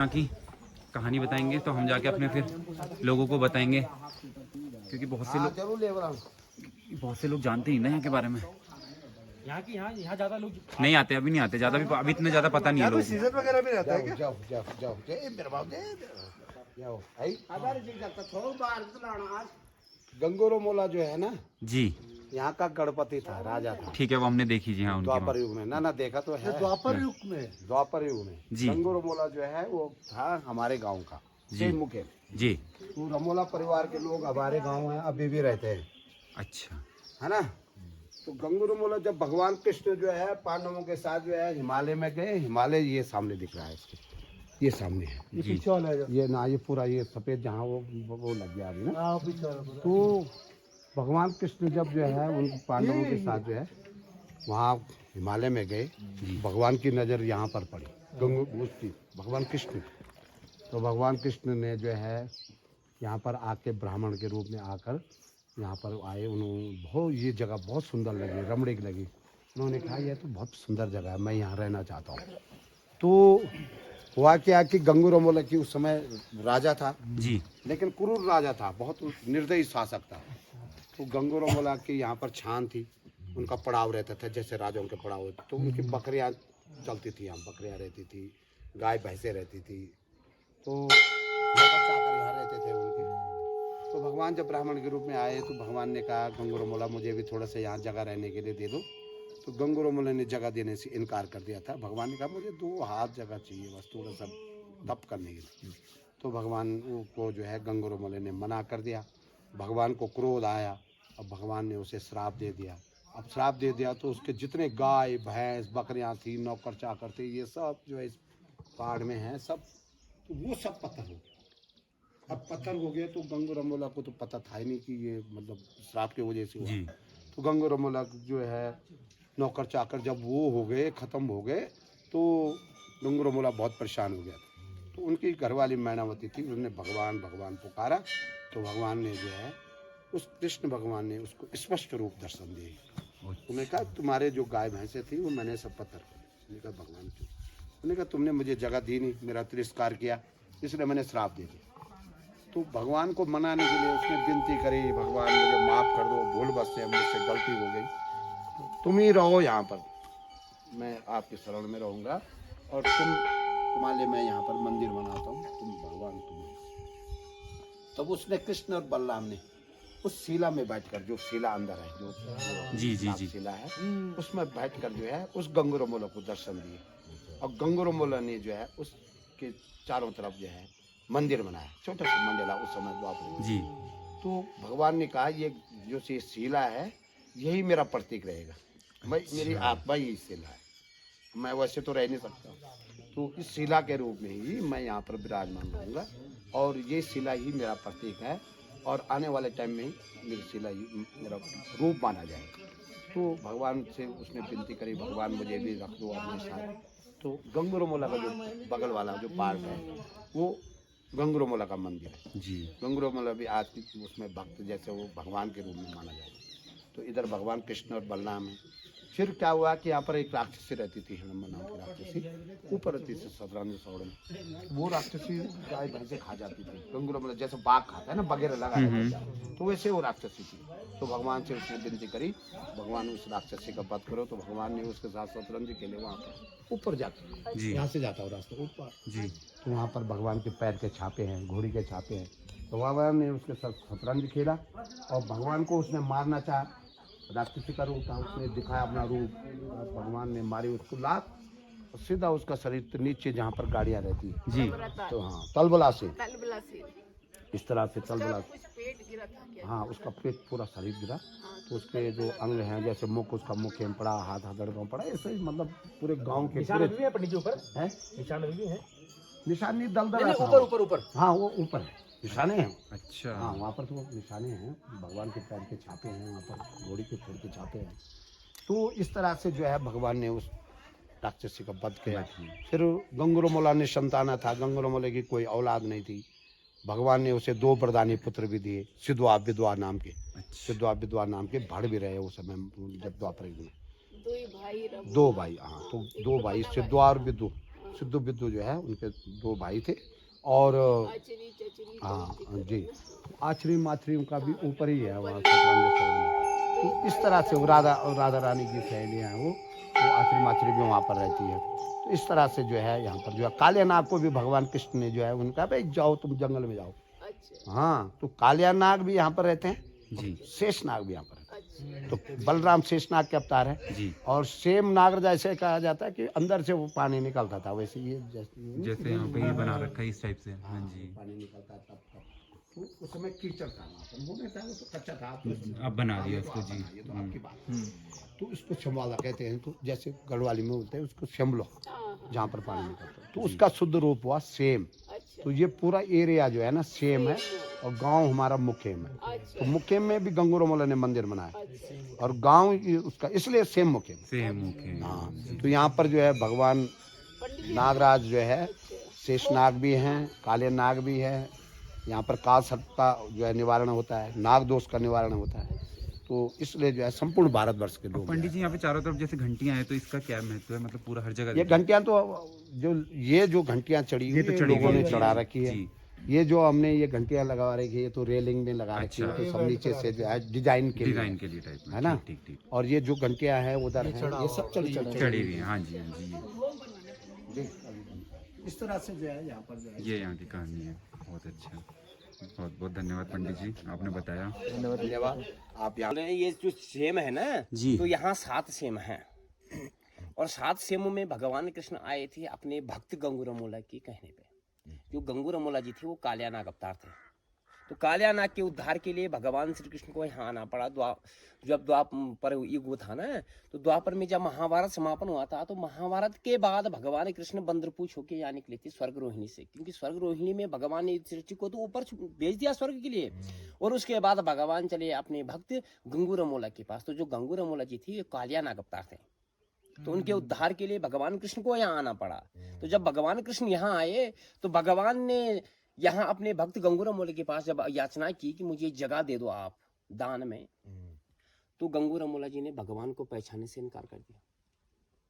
यहाँ की कहानी बताएंगे तो हम जाके अपने फिर लोगों को बताएंगे, क्योंकि बहुत से लोग जानते ही ना यहाँ के बारे में। यहाँ ज़्यादा लोग नहीं आते, अभी नहीं आते ज़्यादा, भी अभी इतना ज़्यादा पता नहीं है लोगों को। सीजन वगैरह भी रहता है क्या? गंगोरो मोला जो है ना जी, यहाँ का गणपति था, राजा था। ठीक है, वो हमने देखी जी। हाँ, उनकी द्वापर युग में ना देखा तो है। द्वापर युग में जी। गंगोरो मोला जो है वो था हमारे गांव का जी मुखे। जी। तो रमोला परिवार के लोग हमारे गांव में अभी भी रहते हैं, अच्छा, है ना। तो गंगोरो मोला जब भगवान कृष्ण जो है पांडवों के साथ जो है हिमालय में गए, हिमालय ये सामने दिख रहा है इसके, ये सामने है, ये पिछौल है ये ना, ये पूरा ये सफेद जहाँ वो लग गया अभी ना। तो भगवान कृष्ण जब जो है उन पांडवों के साथ जो है वहाँ हिमालय में गए, भगवान की नज़र यहाँ पर पड़ी, भगवान कृष्ण। तो भगवान कृष्ण ने जो है यहाँ पर आके ब्राह्मण के रूप में आकर यहाँ पर आए। उन्होंने बहुत, ये जगह बहुत सुंदर लगी, रमणीक लगी। उन्होंने कहा यह तो बहुत सुंदर जगह है, मैं यहाँ रहना चाहता हूँ। तो हुआ क्या कि गंगोरो मोला की उस समय राजा था जी, लेकिन क्रूर राजा था, बहुत निर्दयी शासक था। तो गंगोरो मोला की यहाँ पर छान थी, उनका पड़ाव रहता था जैसे राजाओं के पड़ाव होते। तो उनकी बकरियाँ चलती थी, यहाँ बकरियाँ रहती थी, गाय भैंसें रहती थी। तो चाकर यहाँ रहते थे उनके। तो भगवान जब ब्राह्मण के रूप में आए तो भगवान ने कहा गंगोरो मोला मुझे भी थोड़ा सा यहाँ जगह रहने के लिए दे दो। तो गंगोरो मोला ने जगह देने से इनकार कर दिया था। भगवान ने कहा मुझे 2 हाथ जगह चाहिए बस, थोड़ा सा तप करने के लिए। तो भगवान को जो है गंगोरो मोला ने मना कर दिया। भगवान को क्रोध आया, अब भगवान ने उसे श्राप दे दिया। अब श्राप दे दिया तो उसके जितने गाय भैंस बकरियाँ थी, नौकर चाकर थे, ये सब जो है इस पहाड़ में हैं सब, तो वो सब पत्थर हो गए। अब पत्थर हो गए तो गंगोरो मोला को तो पता था ही नहीं कि ये मतलब श्राप की वजह से हुआ। तो गंगोरो मोला जो है नौकर चाकर जब वो हो गए, ख़त्म हो गए, तो गंगोरो मोला बहुत परेशान हो गया था। तो उनकी घरवाली मैनावती थी, उसने भगवान भगवान पुकारा। तो भगवान ने जो है उस कृष्ण भगवान ने उसको स्पष्ट रूप दर्शन दिए। उन्होंने कहा तुम्हारे जो गाय भैंसे थी वो मैंने सब पत्थर कर। उन्होंने कहा भगवान क्यों? उन्होंने कहा तुमने मुझे जगह दी नहीं, मेरा तिरस्कार किया, इसलिए मैंने श्राप दे दिया। तो भगवान को मनाने के लिए उसने विनती करी, भगवान मुझे माफ़ कर दो, भूल बस से मुझसे गलती हो गई, तुम ही रहो यहाँ पर, मैं आपके शरण में रहूँगा और तुम्हारे लिए मैं यहाँ पर मंदिर बनाता हूँ, तुम भगवान तुम। तब उसने कृष्ण और बलराम ने उस शिला में बैठकर, जो शिला अंदर है, जो जी जी जी, शिला है, उसमें बैठकर जो है उस गंगोरो मोला को दर्शन दिए। और गंगोरो मोला ने जो है उसके चारों तरफ जो है मंदिर बनाया, छोटा सा मंदिर उस समय द्वापर जी। तो भगवान ने कहा ये जो शिला है यही मेरा प्रतीक रहेगा, मैं मेरी आत्मा ही शिला है, मैं वैसे तो रह नहीं सकता। तो इस शिला के रूप में ही मैं यहाँ पर विराजमान रहूँगा और ये शिला ही मेरा प्रतीक है और आने वाले टाइम में ही मेरी शिला ही मेरा रूप माना जाएगा। तो भगवान से उसने विनती करी, भगवान मुझे भी रख दो अपने साथ। तो गंगोरो मोला का जो बगल वाला जो पार्क है वो गंगोरो मोला का मंदिर है जी। गंगोरो मोला भी आज की उसमें भक्त जैसे वो भगवान के रूप में माना जाएगा। तो इधर भगवान कृष्ण और बलराम है। फिर क्या हुआ कि यहाँ पर एक राक्षसी रहती थी, हिडम्बा नाम की राक्षसी, ऊपर रहती थी शतरंज सौड़ में। वो राक्षसी गाय भैंसे खा जाती थी, गंगोरो मोला जैसे बाघ खाता है ना, बगैर लगा रहता है, तो वैसे वो राक्षसी थी। तो भगवान से उसने विनती करी, भगवान उस राक्षसी का वध करो। तो भगवान ने उसके साथ शतरंज खेले वहाँ पर ऊपर जाकर, यहाँ से जाता हो रास्ता ऊपर जी। तो वहाँ पर भगवान के पैर के छापे हैं, घोड़ी के छापे हैं। तो भगवान ने उसके साथ शतरंज खेला और भगवान को उसने मारना चाहा, राक्षसी का रूप था, उसने दिखाया अपना रूप, भगवान ने मारी उसको लात और सीधा उसका शरीर नीचे जहाँ पर गाड़ियाँ रहती है जी। तो हाँ तलबला से इस तरह से तलबला, हाँ उसका पेट पूरा शरीर गिरा। तो उसके जो अंग हैं जैसे मुख, उसका मुख में पड़ा, हाथ हथड़ों पड़ा, ऐसे ही मतलब पूरे गांव के पूरे निशानी दलदल ऊपर हाँ वो ऊपर है निशाने हैं। अच्छा, हाँ वहाँ पर तो निशाने हैं, भगवान के पैर के छापे हैं, वहाँ पर घोड़ी के छोड़ के छापे हैं। तो इस तरह से जो है भगवान ने उस राक्षसी का वध किया। फिर गंगोरो मोला ने संताना था, गंगोरो मोले की कोई औलाद नहीं थी। भगवान ने उसे 2 वरदानी पुत्र भी दिए, सिद्धवा विधवा नाम के। सिद्धवा विधवा नाम के भड़ भी रहे उस समय जब द्वापर युग में 2 भाई, हाँ तो 2 भाई सिद्धवा और विधु, सिद्धू बिद्धू जो है उनके 2 भाई थे। और हाँ जी, आचरी माचरी उनका भी ऊपर ही है वहाँ सतरामजय में। तो इस तरह से वो राधा रानी की सहेलियाँ हैं, वो आचरी माचरी भी वहाँ पर रहती है। तो इस तरह से जो है यहाँ पर जो है कालिया नाग को भी भगवान कृष्ण ने जो है उनका भाई जाओ तुम जंगल में जाओ। हाँ, तो कालिया नाग भी यहाँ पर रहते हैं जी शेष नाग भी यहाँ पर रहते हैं। तो बलराम शेष नाग के अवतार है। जी। और सेम नाग जैसे कहा जाता है कि अंदर से वो पानी निकलता था, वैसे ये जैसे यहाँ पे ही बना रखा है इस टाइप से। हाँ जी। पानी निकलता था तब तो उस समय कीचड़ था वहाँ पर, वो नहीं था, वो तो कच्चा था। तो अब बना दिया इसको जी। ये तो आपकी बात है। तो इसको शमवाला कहते हैं, तो जैसे गढ़वाली में बोलते हैं उसको शमलो, जहाँ पर पानी निकलता है। तो उसका शुद्ध रूप हुआ सेम। तो ये पूरा एरिया जो है ना सेम है, और गांव हमारा मुखेम है। तो मुखेम में भी गंगूरामोला ने मंदिर बनाया, और गांव उसका इसलिए सेम मुखेम। Same okay. हाँ, तो यहाँ पर जो है भगवान नागराज जो है, शेष नाग भी हैं, काले नाग भी है। यहाँ पर काल सर्प का जो है निवारण होता है, नाग दोष का निवारण होता है। तो इसलिए जो है संपूर्ण भारतवर्ष के लोग पंडित जी यहाँ पे चारों तरफ जैसे घंटियां हैं, तो इसका क्या महत्व है? मतलब पूरा हर जगह ये घंटियां तो जो घंटियां चढ़ी हुई तो है, चढ़ी लोगों ने हुई है। चढ़ा रखी है। जी। ये जो हमने ये घंटियां लगा रखी है, ये तो रेलिंग में लगा रखी है, अच्छा। तो सब नीचे से जो है डिजाइन के डिजाइन के लिए टाइप में, है ना। ठीक ठीक। और ये जो घंटियां हैं उधर हैं, ये सब चढ़ी चढ़ी हुई है। हाँ जी हाँ जी। इस तरह से जो है यहाँ पर जो है ये यहाँ की कहानी है। बहुत अच्छा, बहुत बहुत धन्यवाद पंडित जी, आपने बताया। धन्यवाद। आप यहाँ ये जो सेम है ना जी। तो यहाँ 7 सेम है, और 7 सेमों में भगवान कृष्ण आए थे अपने भक्त गंगूरामोला के कहने पे। जो गंगूरामोला जी थे वो कालिया नाग अवतार थे। तो कालिया नाग के उद्धार के लिए भगवान श्री कृष्ण को यहाँ आना पड़ा। जब द्वापर युग था ना, तो द्वापर में जब महाभारत समापन हुआ था, तो महाभारत के बाद भगवान कृष्ण बंद्रपूछ होके यहाँ निकले थे स्वर्ग रोहिणी से, क्योंकि स्वर्ग रोहिणी में भगवान ने सृष्टि को तो ऊपर भेज दिया स्वर्ग के लिए। और उसके बाद भगवान चले अपने भक्त गंगूरामोला के पास। तो जो गंगूरामोला जी थी ये कालिया नाग अवतार थे, तो उनके उद्धार के लिए भगवान कृष्ण को यहाँ आना पड़ा। तो जब भगवान कृष्ण यहाँ आए, तो भगवान ने यहाँ अपने भक्त गंगूरामोला के पास जब याचना की कि मुझे जगह दे दो आप दान में, तो गंगूरामोला जी ने भगवान को पहचानने से इनकार कर दिया।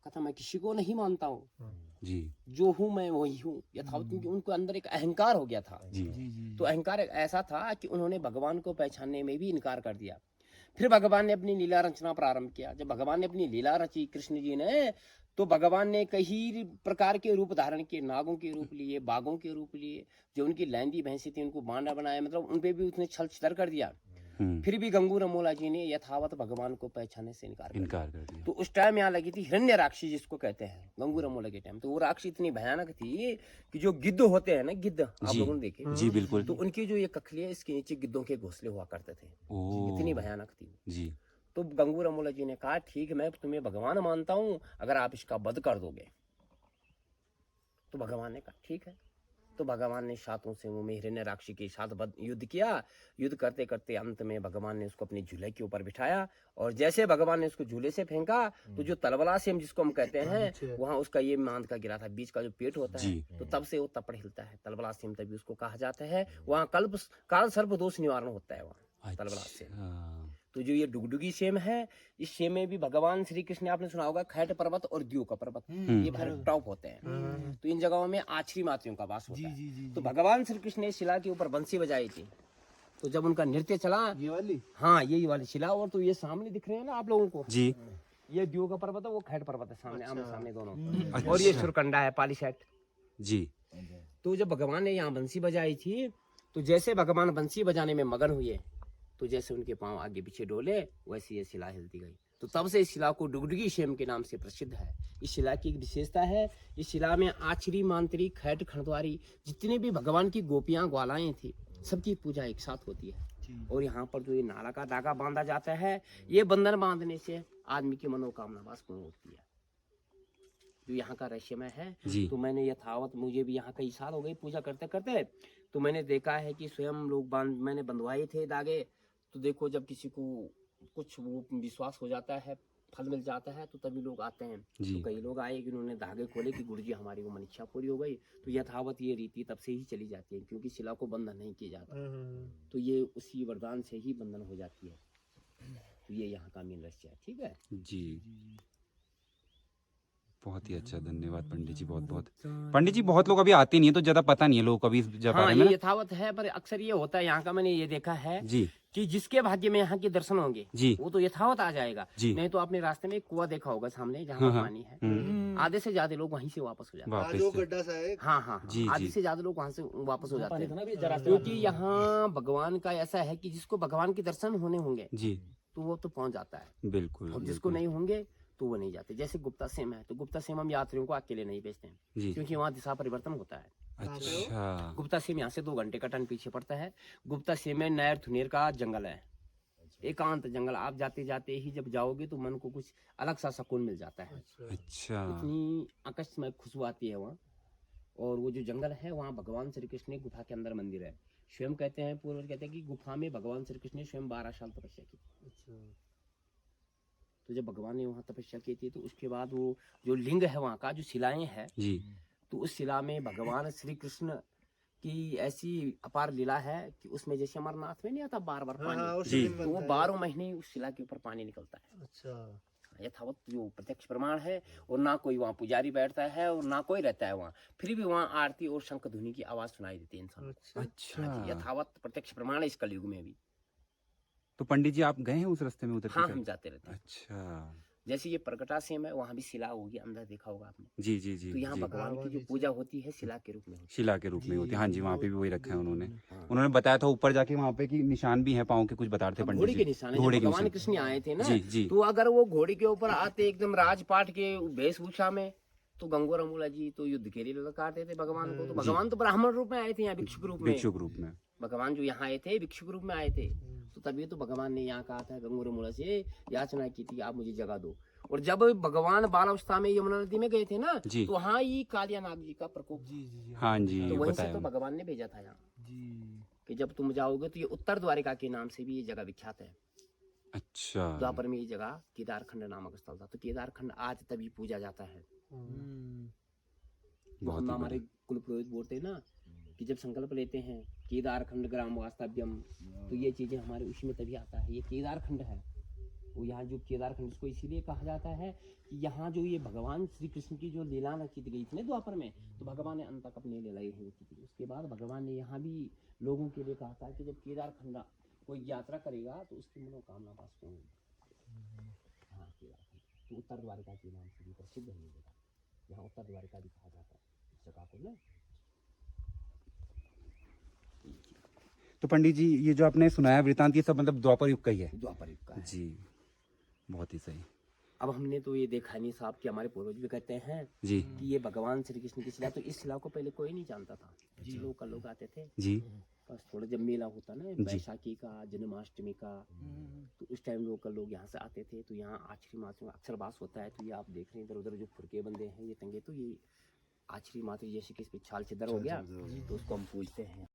कहा मैं किसी को नहीं मानता हूँ जी। जो हूँ मैं वही हूँ यथावत, क्योंकि उनको अंदर एक अहंकार हो गया था। जी। तो अहंकार ऐसा था कि उन्होंने भगवान को पहचानने में भी इनकार कर दिया। फिर भगवान ने अपनी लीला रचना प्रारंभ किया। जब भगवान ने अपनी लीला रची कृष्ण जी ने, तो भगवान ने कई प्रकार के रूप धारण किए, नागों के रूप लिए, बाघों के रूप लिए, जो उनकी लैंदी भैंसी थी उनको बांडा बनाया, मतलब उन पे भी उसने छल छतर कर दिया। फिर भी गंगूरामोला जी ने यथावत भगवान को पहचानने से इनकार कर दिया। तो उस टाइम यहाँ लगी थी हिरण्य राक्षी, जिसको कहते हैं गंगूरामोला के टाइम। तो वो राक्षी इतनी भयानक थी कि जो गिद्ध होते हैं ना, गिद्ध आप लोगों ने देखे जी बिल्कुल। तो उनकी जो ये कखली है, इसके नीचे गिद्धों के घोंसले हुआ करते थे। इतनी भयानक थी जी। तो गंगूरामोला जी ने कहा ठीक, मैं तुम्हें भगवान मानता हूँ, अगर आप इसका वध कर दोगे। तो भगवान ने कहा ठीक है। तो भगवान ने 7 सेमों में हिरण्य राक्षी के साथ युद्ध किया। युद्ध करते करते अंत में भगवान ने उसको अपने झूले के ऊपर बिठाया, और जैसे भगवान ने उसको झूले से फेंका, तो जो तलवाला सेम जिसको हम कहते हैं, वहां उसका ये मांद का गिरा था, बीच का जो पेट होता है, तो तब से वो तपड़ हिलता है। तलवाला सेम तभी उसको कहा जाता है। वहाँ काल सर्प दोष निवारण होता है वहाँ तलवाला सेम। तो जो ये डुगडुगी सेम है, इस सेम में भी भगवान श्री कृष्ण ने, आपने सुना होगा खैट पर्वत और द्यू का पर्वत, ये भर टॉप होते हैं। तो इन जगहों में आछरी मातरियों का वास होता है। तो भगवान श्री कृष्ण ने शिला के ऊपर बंसी बजाई थी। तो जब उनका नृत्य चला, ये वाली, हाँ यही वाली शिला, और तो ये सामने दिख रहे हैं ना आप लोगों को जी, ये द्यू का पर्वत है, वो खैट पर्वत है, सामने आमने सामने दोनों। और ये सुरकंडा है, पालीसेट जी। तो जब भगवान ने यहाँ बंसी बजाई थी, तो जैसे भगवान बंसी बजाने में मगन हुए, तो जैसे उनके पांव आगे पीछे डोले, वैसे ये शिला हिलती गई। तो तब से इस शिला को डुगडुगी सेम के नाम से प्रसिद्ध है। इस शिला की एक विशेषता है, इस शिला में आछरी मांत्रिक खैट खंडवारी जितने भी भगवान की गोपियां ग्वालाएं थी, सबकी पूजा एक साथ होती है। और यहाँ पर जो ये नाला का धागा बांधा जाता है, ये बंधन बांधने से आदमी की मनोकामना बस पूर्ण होती है, जो यहाँ का रहस्यमय है। तो मैंने यथावत, मुझे भी यहाँ कई साल हो गए पूजा करते करते, तो मैंने देखा है कि स्वयं लोग मैंने बंधवाए थे धागे। तो देखो, जब किसी को कुछ वो विश्वास हो जाता है, फल मिल जाता है, तो तभी लोग आते हैं। तो कई लोग आए कि उन्होंने धागे खोले कि गुरुजी हमारी वो मनीषा पूरी हो गई। तो यथावत ये रीति तब से ही चली जाती है, क्योंकि शिला को बंधन नहीं किया जाता, तो ये उसी वरदान से ही बंधन हो जाती है। तो ये यहाँ का मेन रहस्य है। ठीक है जी। बहुत ही अच्छा, धन्यवाद पंडित जी, बहुत बहुत। पंडित जी बहुत लोग अभी आते नहीं है तो ज्यादा पता नहीं है लोगों को अभी इस जगह हाँ बारे ये में ना? यथावत है, पर अक्सर ये होता है यहाँ का, मैंने ये देखा है जी कि जिसके भाग्य में यहाँ के दर्शन होंगे जी वो तो यथावत आ जाएगा। जी। नहीं तो आपने रास्ते में एक कुआं देखा होगा सामने जहाँ हाँ पर हाँ। पानी है, आधे से ज्यादा लोग वहीं से वापस हो जाते हैं। वापस से। हाँ हाँ हाँ, जी, आधे जी। से ज्यादा लोग वहां से वापस हो जाते पानी था हैं, ना अभी जरा रास्ते क्योंकि यहाँ भगवान का ऐसा है कि जिसको भगवान के दर्शन होने होंगे जी तो वो तो पहुंच जाता है, बिल्कुल और जिसको बिल्कुल। नहीं होंगे तो वो नहीं जाते। जैसे गुप्ता सेम है, तो गुप्ता सेम हम यात्रियों को अकेले नहीं भेजते हैं, जी क्योंकि वहाँ दिशा परिवर्तन होता है। अच्छा गुप्ता सेम यहाँ से 2 घंटे का टर्न पीछे पड़ता है। गुप्ता सेम में नैर थुनेर का जंगल है, एकांत जंगल। आप जाते जाते ही जब जाओगे तो मन को कुछ अलग सा सुकून मिल जाता है, अच्छा इतनी आकस्मिक खुशबू आती है वहाँ। और वो जो जंगल है वहाँ भगवान श्री कृष्ण की गुफा के अंदर मंदिर है। स्वयं कहते हैं, पूर्वज कहते हैं कि गुफा में भगवान श्री कृष्ण ने स्वयं 12 साल तपस्या की। तो जब भगवान ने वहाँ तपस्या की थी तो उसके बाद वो जो लिंग है वहाँ का, जो शिलाएं है, जी तो उस शिला में भगवान श्री कृष्ण की ऐसी अपार लीला है कि उसमें जैसे अमरनाथ में नहीं आता बार बार पानी, जी तो वो 12 महीने उस शिला के ऊपर पानी निकलता है। यथावत जो प्रत्यक्ष प्रमाण है, और ना कोई वहाँ पुजारी बैठता है और ना कोई रहता है वहाँ, फिर भी वहाँ आरती और शंख ध्वनि की आवाज सुनाई देती है इंसान को। अच्छा। हाँ जी, यथावत प्रत्यक्ष प्रमाण है इस कलयुग में भी। तो पंडित जी आप गए हैं उस रास्ते में उधर की हाँ साइड? हम जाते रहते हैं। अच्छा जैसे ये प्रकटा सेम है, वहाँ भी शिला होगी, अंदर देखा होगा आपने। जी जी जी तो यहाँ जी। भगवान की जो पूजा होती है शिला के रूप में होती शिला के रूप में होती है, हाँ जी, वहाँ पे भी वही रखा है उन्होंने। हाँ। उन्होंने बताया था ऊपर जाके वहाँ पे की निशान भी है, पाँव के कुछ बता रहे थे है। पंडित घोड़ी जी। के निशान है, जब घोड़े के भगवान निशान। कृष्ण आए थे ना, जी जी तो अगर वो घोड़ी के ऊपर आते एकदम राजपाट के वेशभूषा में, तो गंगोर अमूला जी तो युद्ध के लिए ललकारते थे भगवान को। तो भगवान तो ब्राह्मण रूप में आए थे यहाँ, भिक्षुक रूप में। भिक्षुक रूप में भगवान जो यहाँ आए थे भिक्षुक रूप में आए थे, तो तभी तो भगवान ने यहाँ कहा था गंगोर अमूला से याचना की थी, आप मुझे जगह दो। और जब भगवान बालावस्था में यमुना नदी में गए थे ना, जी। तो हाँ ये कालिया नाग जी का प्रकोप, हाँ जी तो वहीं से बताया तो उन्होंने। भगवान ने भेजा था यहाँ कि जब तुम जाओगे तो ये उत्तर द्वारिका के नाम से भी ये जगह विख्यात है। अच्छा द्वापर में ये जगह केदारखंड नामक स्थल था, तो केदारखंड आज तभी पूजा जाता है। जो बहुत हम ही हमारे बढ़िया। कुल पुरोहित बोलते हैं ना कि जब संकल्प लेते हैं केदारखंड ग्राम वास्तव्यम, तो ये चीजें हमारे उसी में तभी आता है। ये केदारखंड है, वो यहाँ जो केदारखंड इसको इसीलिए कहा जाता है कि यहाँ जो ये भगवान श्री कृष्ण की जो लीला रचित गई थी ना द्वापर में, तो भगवान ने अंत तक अपनी लीला यही रची थी। उसके बाद भगवान ने यहाँ भी लोगों के लिए कहा था कि जब केदारखंड कोई यात्रा करेगा तो उसकी मनोकामना पास होगी। हाँ केदारखंड तो उत्तर द्वारिका के नाम से भी प्रसिद्ध है ये जगह, यहाँ उत्तर द्वारिका भी कहा जाता है इस जगह को ना। तो पंडित जी ये जो आपने सुनाया वृतांत, ये सब मतलब द्वापर युग का ही है? द्वापर युग का है जी बहुत ही सही अब हमने तो ये देखा नहीं साहब कि हमारे पूर्वज भी कहते हैं जी कि ये भगवान श्री कृष्ण की शिला, तो इस शिला को पहले कोई नहीं जानता था। लोग आते थे जी बस, थोड़ा जब मेला होता ना बैसाखी का, जन्माष्टमी का, तो उस टाइम लोग यहाँ से आते थे। तो यहाँ आछरी माता का अक्सर वास होता है। तो ये आप देख रहे हैं इधर उधर जो फुरके बंदे हैं ये टंगे, तो ये आछरी माता जैसे कि इस पे छाल छिदर हो गया तो उसको हम पूजते हैं।